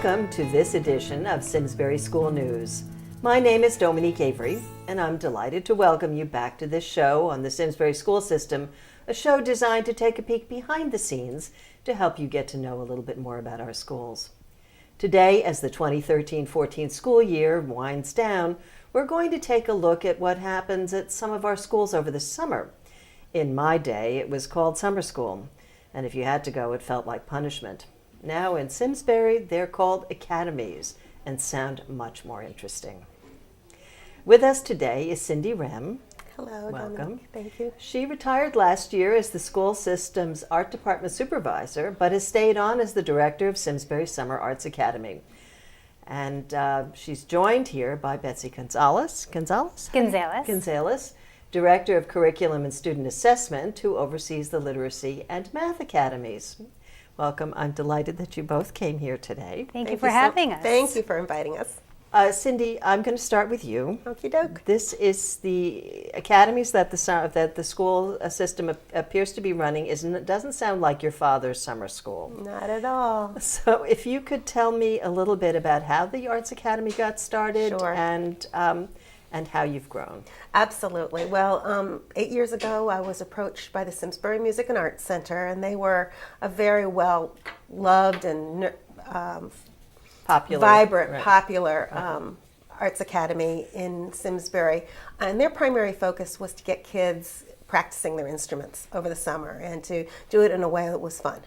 Welcome to this edition of Simsbury School News. My name is Dominique Avery, and I'm delighted to welcome you back to this show on the Simsbury School System, a show designed to take a peek behind the scenes to help you get to know a little bit more about our schools. Today, as the 2013-14 school year winds down, we're going to take a look at what happens at some of our schools over the summer. In my day, it was called summer school, and if you had to go, it felt like punishment. Now in Simsbury, they're called Academies and sound much more interesting. With us today is Cindy Rem. Hello, welcome. Dominique. Thank you. She retired last year as the school system's art department supervisor, but has stayed on as the director of Simsbury Summer Arts Academy. And she's joined here by Betsy Gonzalez, Director of Curriculum and Student Assessment, who oversees the Literacy and Math Academies. Welcome. I'm delighted that you both came here today. Thank you for having us. Thank you for inviting us. Cindy, I'm going to start with you. Okie doke. This is the academies that the school system appears to be running. Doesn't sound like your father's summer school. Not at all. So if you could tell me a little bit about how the Arts Academy got started. Sure. And how you've grown. Absolutely. Well, 8 years ago, I was approached by the Simsbury Music and Arts Center, and they were a very well-loved and popular arts academy in Simsbury. And their primary focus was to get kids practicing their instruments over the summer and to do it in a way that was fun.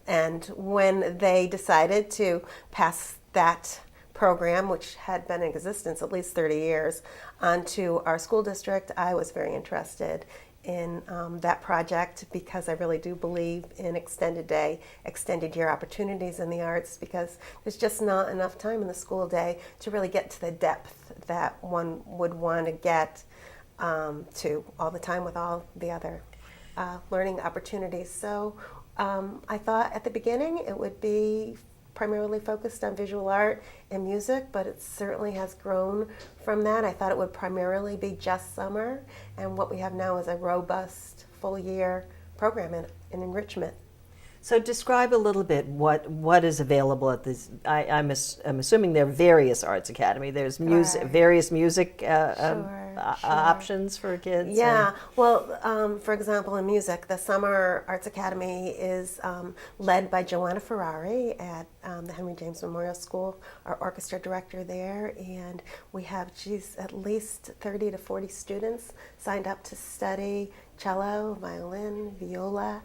And when they decided to pass that program, which had been in existence at least 30 years, onto our school district, I was very interested in that project because I really do believe in extended day, extended year opportunities in the arts, because there's just not enough time in the school day to really get to the depth that one would want to get to all the time with all the other learning opportunities. So I thought at the beginning it would be primarily focused on visual art and music, but it certainly has grown from that. I thought it would primarily be just summer, and what we have now is a robust full year program in enrichment. So describe a little bit what is available at this. I'm assuming there are various arts academy. There's various music options for kids. Yeah. Well, for example, in music, the Summer Arts Academy is led by Joanna Ferrari at the Henry James Memorial School, our orchestra director there, and she's at least 30 to 40 students signed up to study cello, violin, viola,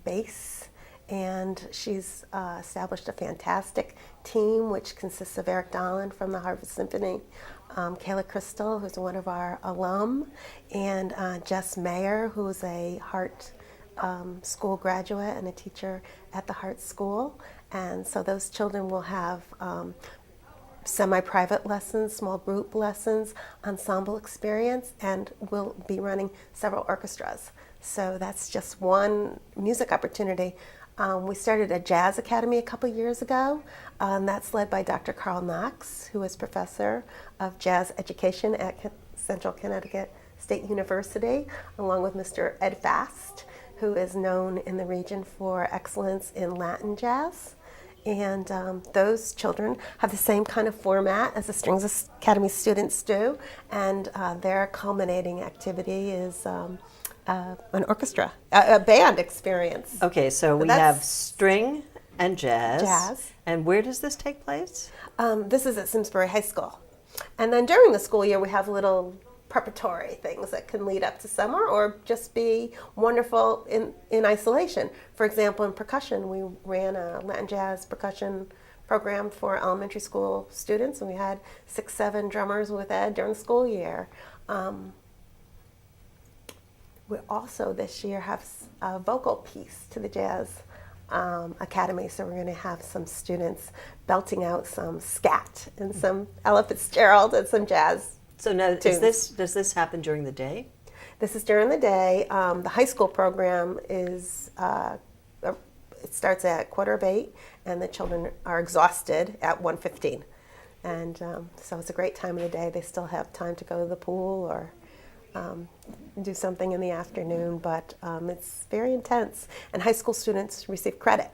bass, and she's established a fantastic team which consists of Eric Dolan from the Harvard Symphony, Kayla Crystal, who's one of our alum, and Jess Mayer, who's a Hart School graduate and a teacher at the Hart School. And so those children will have semi-private lessons, small group lessons, ensemble experience, and we'll be running several orchestras. So that's just one music opportunity. We started a jazz academy a couple years ago, and that's led by Dr. Carl Knox, who is professor of jazz education at Central Connecticut State University, along with Mr. Ed Fast, who is known in the region for excellence in Latin jazz. And those children have the same kind of format as the Strings Academy students do, and their culminating activity is an orchestra, a band experience. Okay, so we have string and jazz. And where does this take place? This is at Simsbury High School. And then during the school year, we have little preparatory things that can lead up to summer or just be wonderful in isolation. For example, in percussion, we ran a Latin jazz percussion program for elementary school students, and we had 6-7 drummers with Ed during the school year. We also this year have a vocal piece to the Jazz Academy, so we're going to have some students belting out some scat and some Ella Fitzgerald and some jazz. So now, does this happen during the day? This is during the day. The high school program is it starts at 7:45, and the children are exhausted at 1:15. And so it's a great time of the day. They still have time to go to the pool or do something in the afternoon, but it's very intense. And high school students receive credit.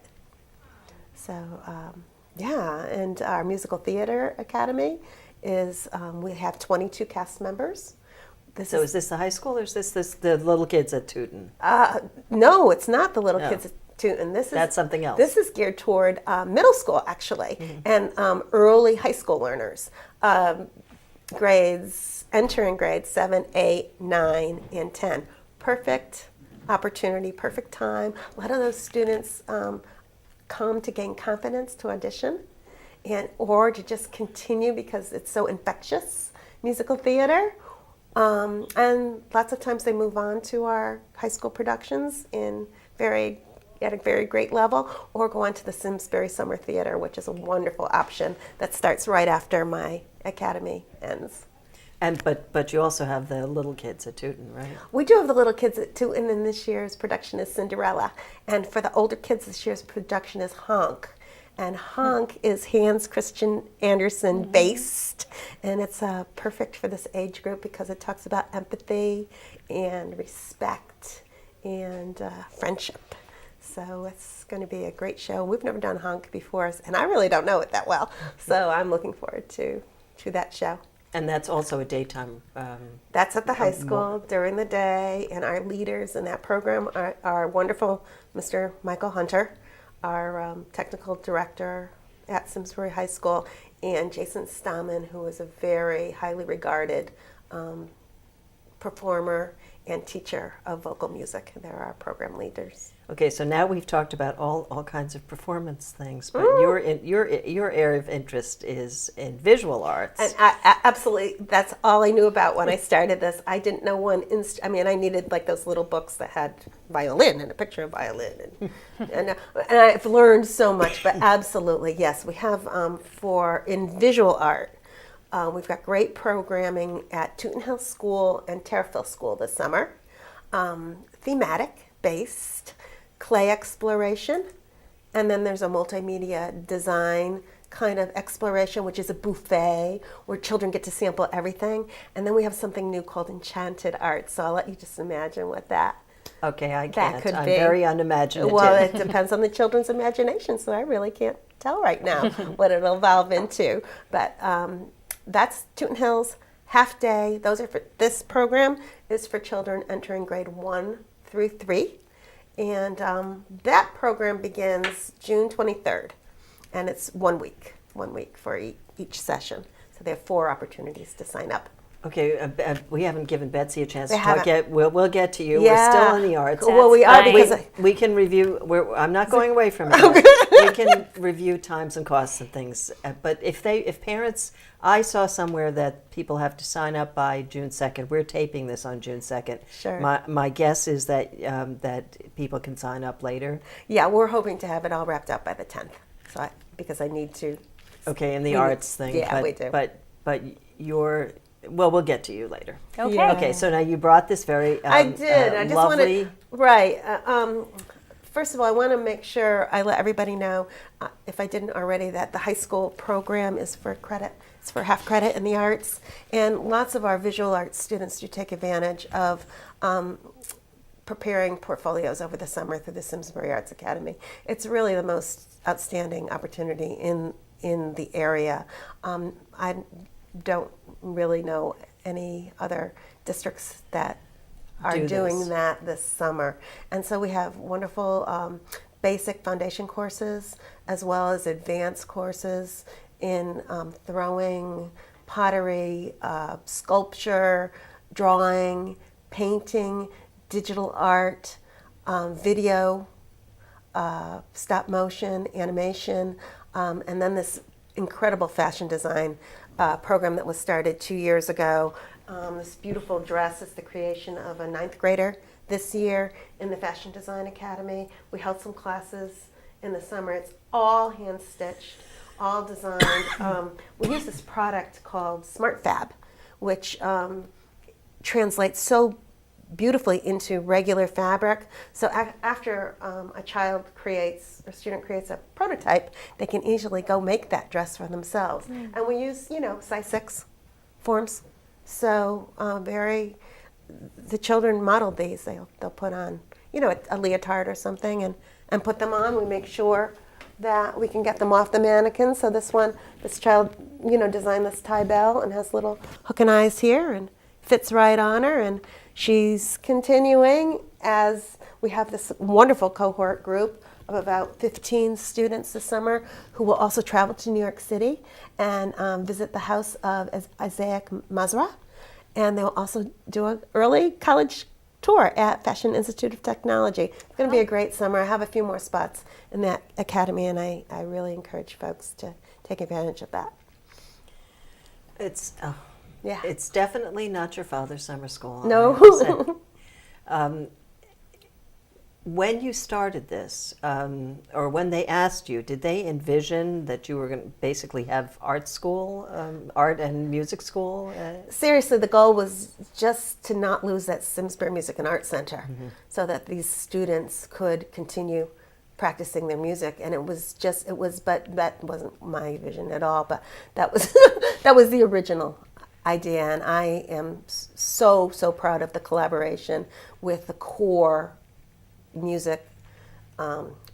So Yeah, and our musical theater academy is, we have 22 cast members. So is this the high school, or is this the little kids at Tooten? No, it's not the little No. kids at Tooten. That's something else. This is geared toward middle school, actually, and early high school learners. Entering grades 7, 8, 9, and 10. Perfect opportunity, perfect time. A lot of those students come to gain confidence to audition, or to just continue because it's so infectious, musical theater. And lots of times they move on to our high school productions at a very great level, or go on to the Simsbury Summer Theater, which is a wonderful option that starts right after my academy ends. But you also have the little kids at Tooten, right? We do have the little kids at Tooten, and this year's production is Cinderella. And for the older kids, this year's production is Honk. And Honk is Hans Christian Andersen based, and it's perfect for this age group because it talks about empathy and respect and friendship. So it's going to be a great show. We've never done Honk before, and I really don't know it that well. So I'm looking forward to that show. And that's also a daytime. That's at the high school during the day, and our leaders in that program are wonderful Mr. Michael Hunter, our technical director at Simsbury High School, and Jason Stammen, who is a very highly regarded performer and teacher of vocal music. They're our program leaders. Okay, so now we've talked about all kinds of performance things, but your area of interest is in visual arts. And absolutely, that's all I knew about when I started this. I didn't know I needed like those little books that had violin and a picture of violin, and I've learned so much. But absolutely, yes, we have in visual art. We've got great programming at Tooten Hill School and Terriffill School this summer. Thematic based. Clay exploration, and then there's a multimedia design kind of exploration, which is a buffet where children get to sample everything. And then we have something new called Enchanted Art. So I'll let you just imagine what that Okay, I can't. could I'm be. very unimaginative. Well, it depends on the children's imagination, so I really can't tell right now what it'll evolve into. But that's Tooten Hill's half day. Those are this program is for children entering grade 1 through 3. And that program begins June 23rd, and it's 1 week for each session. So they have 4 opportunities to sign up. Okay, we haven't given Betsy a chance They to talk haven't. yet. We'll get to you. Yeah. We're still in the arts. Well, we are fine. because We can review. I'm not going away from it. We can review times and costs and things. But if parents, I saw somewhere that people have to sign up by June 2nd. We're taping this on June 2nd. Sure. My guess is that people can sign up later. Yeah, we're hoping to have it all wrapped up by the 10th. So because I need to. Okay, in the We- arts thing. yeah, but, we do. But you're. Well, we'll get to you later. Okay. Yeah. Okay, so now you brought this very I did. I just lovely. wanted, right. First of all, I want to make sure I let everybody know, if I didn't already, that the high school program is for credit. It's for half credit in the arts, and lots of our visual arts students do take advantage of preparing portfolios over the summer through the Simsbury Arts Academy. It's really the most outstanding opportunity in the area. I don't really know any other districts that are Do doing this. that this summer. And so we have wonderful basic foundation courses as well as advanced courses in throwing, pottery, sculpture, drawing, painting, digital art, video, stop motion, animation, and then this incredible fashion design program that was started 2 years ago. This beautiful dress is the creation of a 9th grader this year in the Fashion Design Academy. We held some classes in the summer. It's all hand stitched, all designed. We use this product called Smart Fab, which translates so beautifully into regular fabric. So after a student creates a prototype, they can easily go make that dress for themselves. And we use, size 6 forms. So the children modeled these. They'll put on, a leotard or something and put them on. We make sure that we can get them off the mannequin. So this child, designed this tie bell and has little hook and eyes here and fits right on her. And she's continuing as we have this wonderful cohort group of about 15 students this summer who will also travel to New York City and visit the house of Isaac Mazra. And they'll also do an early college tour at Fashion Institute of Technology. It's going to be a great summer. I have a few more spots in that academy, and I really encourage folks to take advantage of that. It's definitely not your father's summer school. No. When you started this, or when they asked you, did they envision that you were going to basically have art school, art and music school? Seriously, the goal was just to not lose that Simsbury Music and Art Center, so that these students could continue practicing their music. And but that wasn't my vision at all. But that was that was the original idea, and I am so proud of the collaboration with the core music,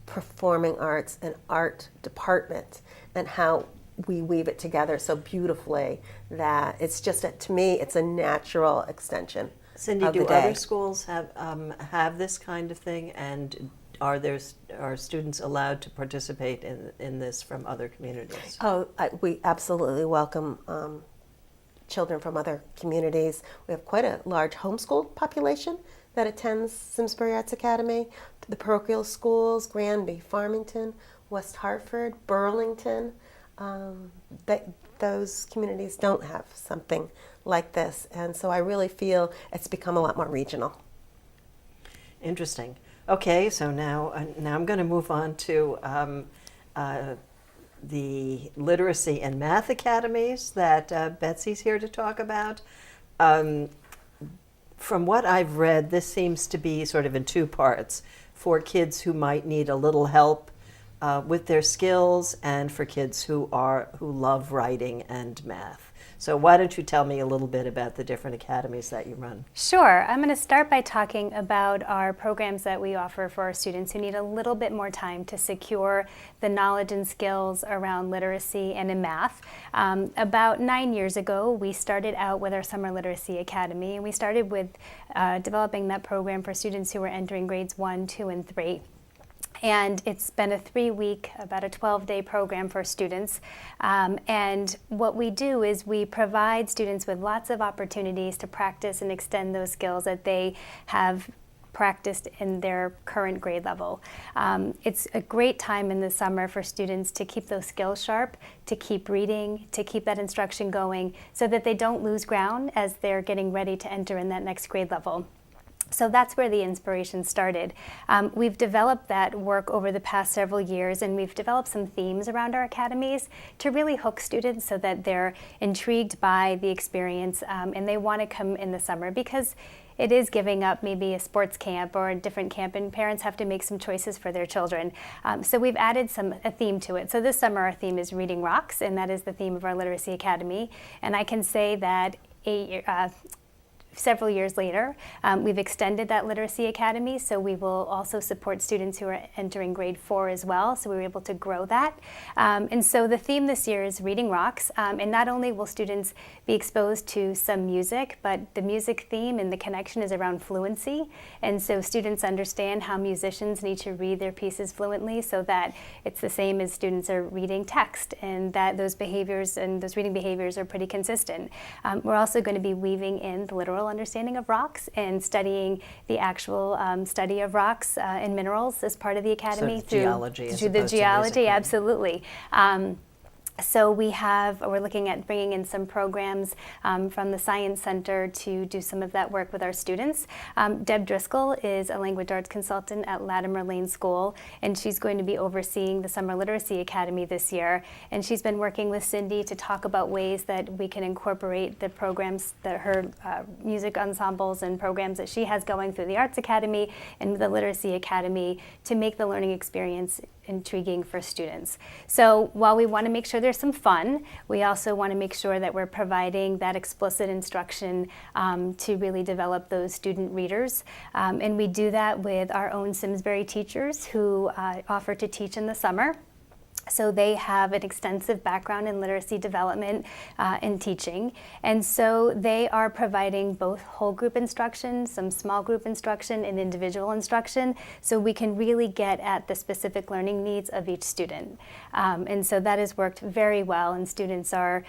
performing arts, and art department, and how we weave it together so beautifully that it's just, to me, it's a natural extension. Cindy, of the do day. other schools have this kind of thing, and are students allowed to participate in this from other communities? We absolutely welcome children from other communities. We have quite a large homeschool population that attends Simsbury Arts Academy. The parochial schools, Granby, Farmington, West Hartford, Burlington, those communities don't have something like this. And so I really feel it's become a lot more regional. Interesting. Okay, so now I'm going to move on to the literacy and math academies that Betsy's here to talk about. From what I've read, this seems to be sort of in two parts, for kids who might need a little help with their skills, and for kids who love writing and math. So why don't you tell me a little bit about the different academies that you run? Sure. I'm going to start by talking about our programs that we offer for our students who need a little bit more time to secure the knowledge and skills around literacy and in math. About 9 years ago, we started out with our Summer Literacy Academy, and we started with developing that program for students who were entering grades 1, 2, and 3. And it's been a 3-week, about a 12-day program for students. And what we do is we provide students with lots of opportunities to practice and extend those skills that they have practiced in their current grade level. It's a great time in the summer for students to keep those skills sharp, to keep reading, to keep that instruction going, so that they don't lose ground as they're getting ready to enter in that next grade level. So that's where the inspiration started. We've developed that work over the past several years, and we've developed some themes around our academies to really hook students so that they're intrigued by the experience and they want to come in the summer, because it is giving up maybe a sports camp or a different camp, and parents have to make some choices for their children. So we've added a theme to it. So this summer our theme is Reading Rocks, and that is the theme of our Literacy Academy. And I can say that several years later, we've extended that Literacy Academy, so we will also support students who are entering grade 4 as well, so we were able to grow that. And so the theme this year is Reading Rocks, and not only will students be exposed to some music, but the music theme and the connection is around fluency, and so students understand how musicians need to read their pieces fluently, so that it's the same as students are reading text, and that those behaviors and those reading behaviors are pretty consistent. We're also going to be weaving in the literal understanding of rocks and studying the actual study of rocks and minerals as part of the academy. So geology as through the opposed to geology, music. absolutely. So we're looking at bringing in some programs from the Science Center to do some of that work with our students. Deb Driscoll is a language arts consultant at Latimer Lane School, and she's going to be overseeing the Summer Literacy Academy this year. And she's been working with Cindy to talk about ways that we can incorporate the programs that her music ensembles and programs that she has going through the Arts Academy and the Literacy Academy to make the learning experience intriguing for students. So while we want to make sure there's some fun, we also want to make sure that we're providing that explicit instruction to really develop those student readers. And we do that with our own Simsbury teachers who offer to teach in the summer. So they have an extensive background in literacy development and teaching. And so they are providing both whole group instruction, some small group instruction, and individual instruction, so we can really get at the specific learning needs of each student. And so that has worked very well, and students are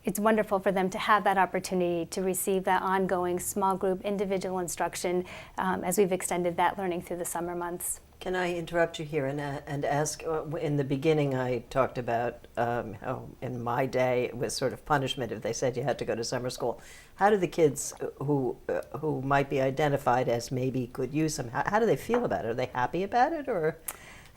it's wonderful for them to have that opportunity to receive that ongoing small group individual instruction as we've extended that learning through the summer months. Can I interrupt you here and ask, in the beginning I talked about how in my day it was sort of punishment if they said you had to go to summer school. How do the kids who might be identified as maybe could use them, how do they feel about it? Are they happy about it, or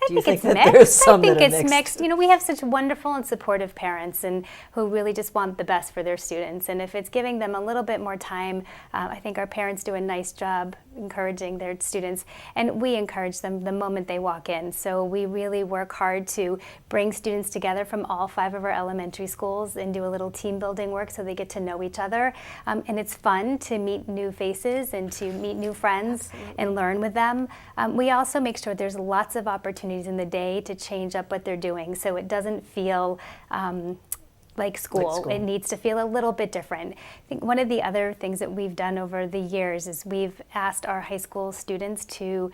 do you think that there's some that are mixed? I think it's mixed. You know, we have such wonderful and supportive parents and who really just want the best for their students. And if it's giving them a little bit more time, I think our parents do a nice job encouraging their students. And we encourage them the moment they walk in. So we really work hard to bring students together from all 5 of our elementary schools and do a little team building work so they get to know each other. And it's fun to meet new faces and to meet new friends. Absolutely. And learn with them. We also make sure there's lots of opportunities in the day to change up what they're doing so it doesn't feel like school. It needs to feel a little bit different. I think one of the other things that we've done over the years is we've asked our high school students to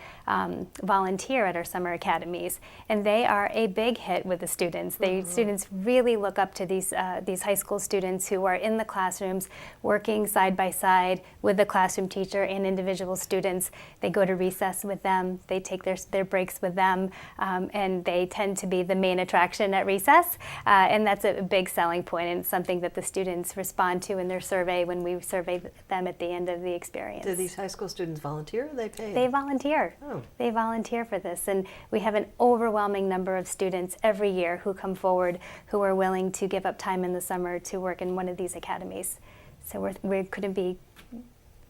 volunteer at our summer academies, and they are a big hit with the students. Students really look up to these high school students who are in the classrooms working side by side with the classroom teacher and individual students. They go to recess with them, they take their breaks with them, and they tend to be the main attraction at recess, and that's a big selling point, and it's something that the students respond to in their survey when we survey them at the end of the experience. Do these high school students volunteer, or are they paid? They volunteer. Oh. They volunteer for this, and we have an overwhelming number of students every year who come forward who are willing to give up time in the summer to work in one of these academies. So we couldn't be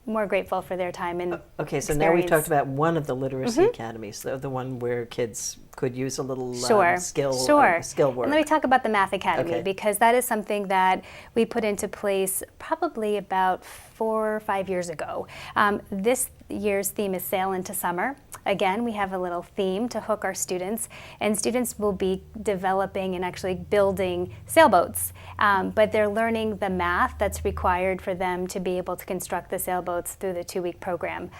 more grateful for their time and okay, so now we've talked about one of the literacy academies, the one where kids could use a little skill work. And let me talk about the Math Academy, because that is something that we put into place probably about 4 or 5 years ago. This year's theme is Sail into Summer. Again, we have a little theme to hook our students, and students will be developing and actually building sailboats, but they're learning the math that's required for them to be able to construct the sailboats through the 2-week program.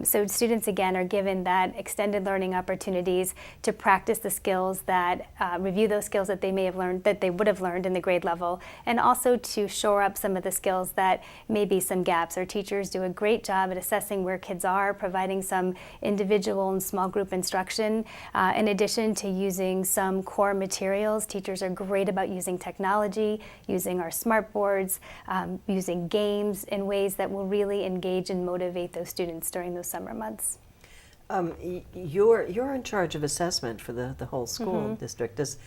So students, again, are given that extended learning opportunities to practice the skills that, review those skills that they may have learned, that they would have learned in the grade level, and also to shore up some of the skills that may be some gaps. Our teachers do a great job at assessing where kids are, providing some individual and small group instruction. In addition to using some core materials, teachers are great about using technology, using our smart boards, using games in ways that will really engage and motivate those students during those summer months. You're in charge of assessment for the whole school district. Does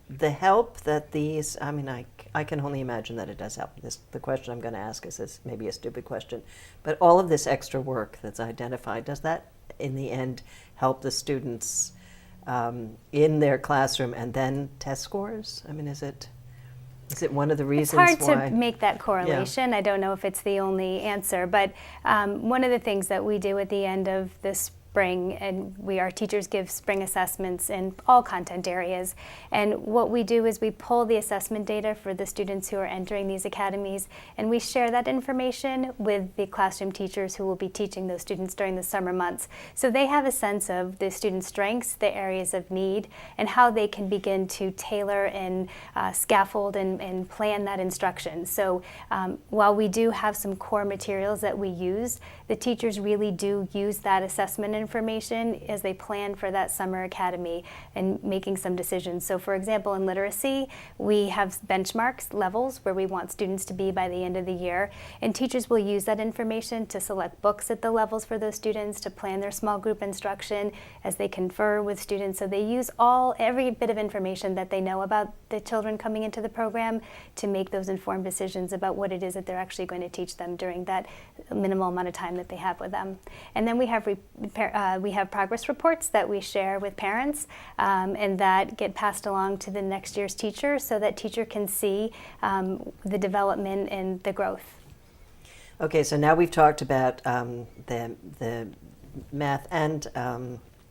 the help that these, I mean, I can only imagine that it does help. The question I'm going to ask is maybe a stupid question, but all of this extra work that's identified, does that in the end help the students in their classroom and then test scores? I mean, is it one of the reasons why? It's hard to make that correlation. I don't know if it's the only answer, but one of the things that we do at the end of the spring, and our teachers give spring assessments in all content areas, and what we do is we pull the assessment data for the students who are entering these academies, and we share that information with the classroom teachers who will be teaching those students during the summer months. So they have a sense of the students' strengths, the areas of need, and how they can begin to tailor and scaffold and plan that instruction. So while we do have some core materials that we use, the teachers really do use that assessment information as they plan for that summer academy and making some decisions. So for example, in literacy, we have benchmarks, levels, where we want students to be by the end of the year, and teachers will use that information to select books at the levels for those students, to plan their small group instruction as they confer with students. So they use every bit of information that they know about the children coming into the program to make those informed decisions about what it is that they're actually going to teach them during that minimal amount of time that they have with them. And then we have progress reports that we share with parents, and that get passed along to the next year's teacher so that teacher can see the development and the growth. Okay, so now we've talked about the math and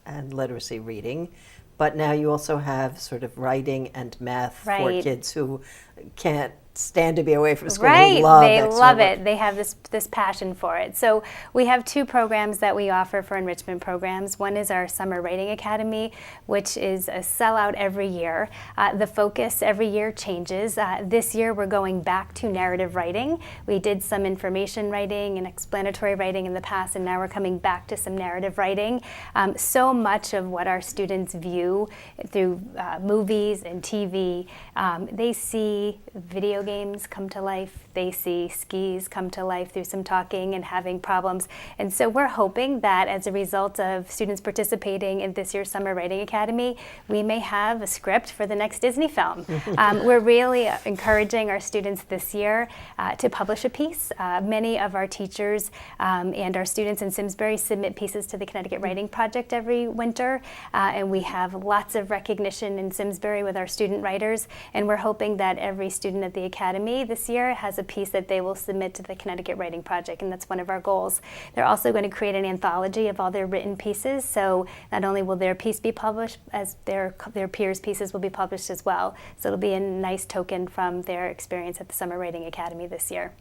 and literacy reading, but now you also have sort of writing and math for Right. kids who can't stand to be away from school. Right, Who love they extra love work. it. They have this passion for it. So we have two programs that we offer for enrichment programs. One is our Summer Writing Academy, which is a sellout every year. The focus every year changes. This year we're going back to narrative writing. We did some information writing and explanatory writing in the past, and now we're coming back to some narrative writing. So much of what our students view through movies and TV, they see video games come to life. They see skis come to life through some talking and having problems. And so we're hoping that as a result of students participating in this year's Summer Writing Academy, we may have a script for the next Disney film. We're really encouraging our students this year to publish a piece. Many of our teachers and our students in Simsbury submit pieces to the Connecticut Writing Project every winter, and we have lots of recognition in Simsbury with our student writers, and we're hoping that every student at the Academy this year has a piece that they will submit to the Connecticut Writing Project, and that's one of our goals. They're also going to create an anthology of all their written pieces, so not only will their piece be published, as their peers' pieces will be published as well. So it'll be a nice token from their experience at the Summer Writing Academy this year.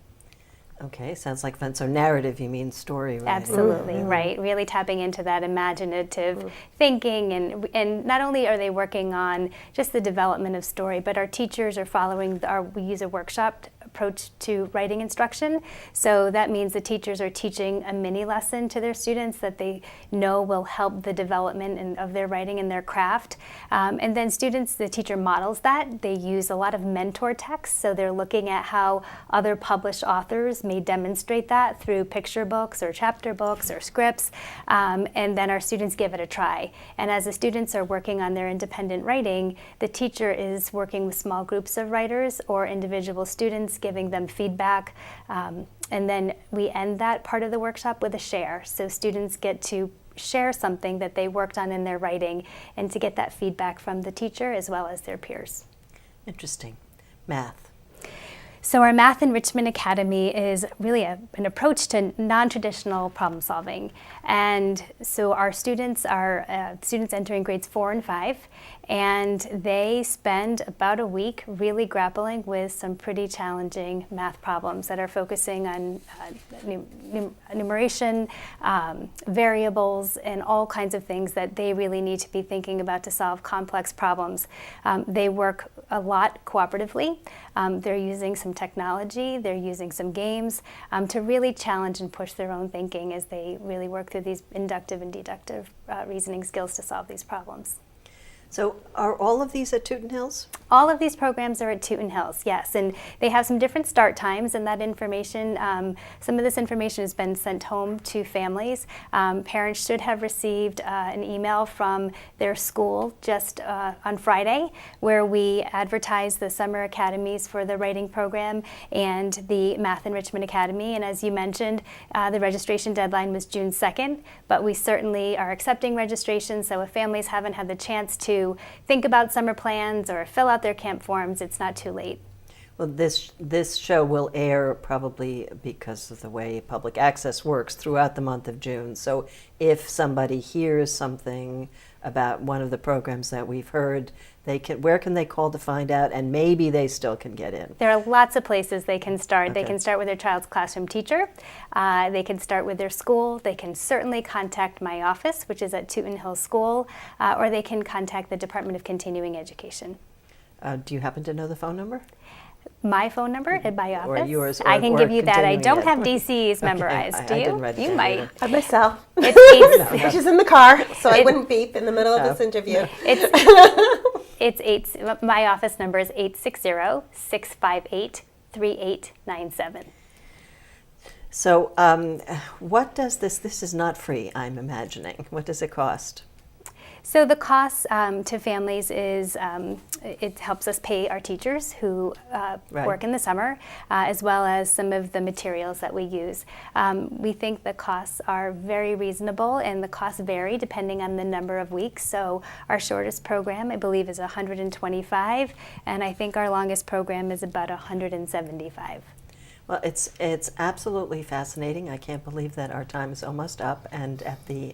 Okay, sounds like fun. So narrative, you mean story writing? Absolutely, right. Really tapping into that imaginative thinking, and not only are they working on just the development of story, but our teachers are following we use a workshop approach to writing instruction. So that means the teachers are teaching a mini lesson to their students that they know will help the development of their writing and their craft. And then students, the teacher models that. They use a lot of mentor texts, so they're looking at how other published authors may demonstrate that through picture books or chapter books or scripts, and then our students give it a try. And as the students are working on their independent writing, the teacher is working with small groups of writers or individual students, giving them feedback, and then we end that part of the workshop with a share. So students get to share something that they worked on in their writing and to get that feedback from the teacher as well as their peers. Interesting. Math. So our Math Enrichment Academy is really an approach to non-traditional problem solving. And so our students are students entering grades 4 and 5, and they spend about a week really grappling with some pretty challenging math problems that are focusing on enumeration, variables, and all kinds of things that they really need to be thinking about to solve complex problems. They work a lot cooperatively. They're using some technology, they're using some games to really challenge and push their own thinking as they really work through these inductive and deductive reasoning skills to solve these problems. So are all of these at Tooten Hills? All of these programs are at Tooten Hills, yes, and they have some different start times, and that information, some of this information has been sent home to families. Parents should have received an email from their school just on Friday, where we advertise the summer academies for the writing program and the Math Enrichment Academy, and as you mentioned, the registration deadline was June 2nd, but we certainly are accepting registrations, so if families haven't had the chance to think about summer plans or fill out their camp forms, it's not too late. Well, this show will air probably because of the way public access works throughout the month of June. So if somebody hears something about one of the programs that we've heard, where can they call to find out, and maybe they still can get in? There are lots of places they can start. Okay. They can start with their child's classroom teacher. They can start with their school. They can certainly contact my office, which is at Tooten Hills School, or they can contact the Department of Continuing Education. Do you happen to know the phone number? My phone number at my office? Or yours, I can or give you that. I continuing don't ed. have DCs memorized. I Do you? didn't write it You down might. either. I myself. It's She's in the car, so I It- wouldn't beep in the middle of this interview. my office number is 860-658-3897. So what does this is not free, I'm imagining. What does it cost? So the cost to families is it helps us pay our teachers who Right. work in the summer, as well as some of the materials that we use. We think the costs are very reasonable, and the costs vary depending on the number of weeks. So our shortest program, I believe, is 125, and I think our longest program is about 175. Well, it's absolutely fascinating. I can't believe that our time is almost up, and at the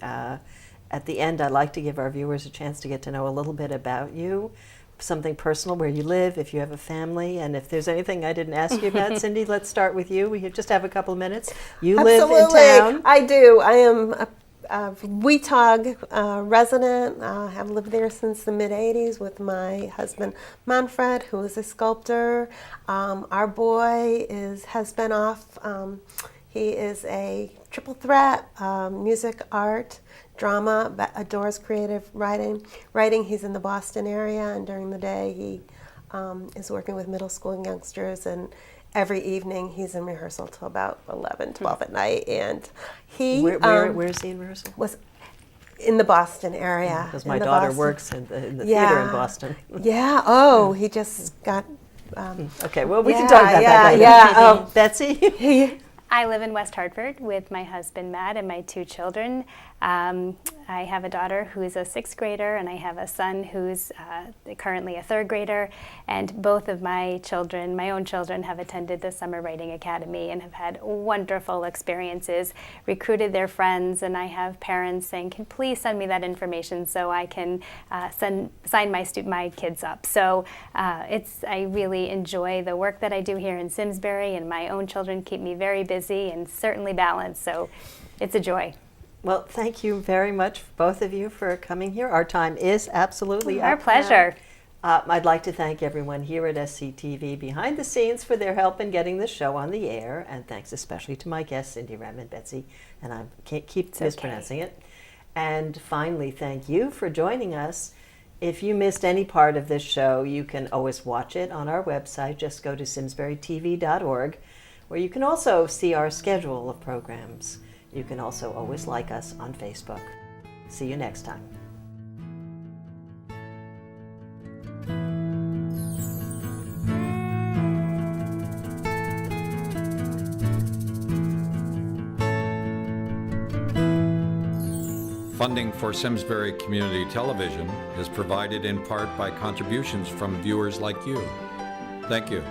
at the end, I'd like to give our viewers a chance to get to know a little bit about you, something personal, where you live, if you have a family, and if there's anything I didn't ask you about. Cindy, let's start with you. We just have a couple of minutes. You live in town. I do. I am a Weetog resident. I have lived there since the mid-'80s with my husband Manfred, who is a sculptor. Our boy has been off. He is a triple threat, music, art, drama, but adores creative writing. He's in the Boston area, and during the day he is working with middle school youngsters, and every evening he's in rehearsal till about 11, 12 at night. And he Where's he in rehearsal? was in the Boston area. Because my daughter works in the Yeah. theater in Boston. Yeah. Oh, he just got. Okay, well, we can Yeah, talk about that later. yeah. Betsy? I live in West Hartford with my husband Matt and my 2 children. I have a daughter who is a 6th grader, and I have a son who's currently a 3rd grader. And both of my children, my own children, have attended the Summer Writing Academy and have had wonderful experiences, recruited their friends, and I have parents saying, "Can please send me that information so I can sign my kids up." So I really enjoy the work that I do here in Simsbury, and my own children keep me very busy and certainly balanced. So it's a joy. Well, thank you very much, both of you, for coming here. Our time is absolutely Our up now. pleasure. I'd like to thank everyone here at SCTV behind the scenes for their help in getting this show on the air, and thanks especially to my guests, Cindy, Rem, and Betsy, and I can't keep mispronouncing it. And finally, thank you for joining us. If you missed any part of this show, you can always watch it on our website. Just go to simsburytv.org, where you can also see our schedule of programs. You can also always like us on Facebook. See you next time. Funding for Simsbury Community Television is provided in part by contributions from viewers like you. Thank you.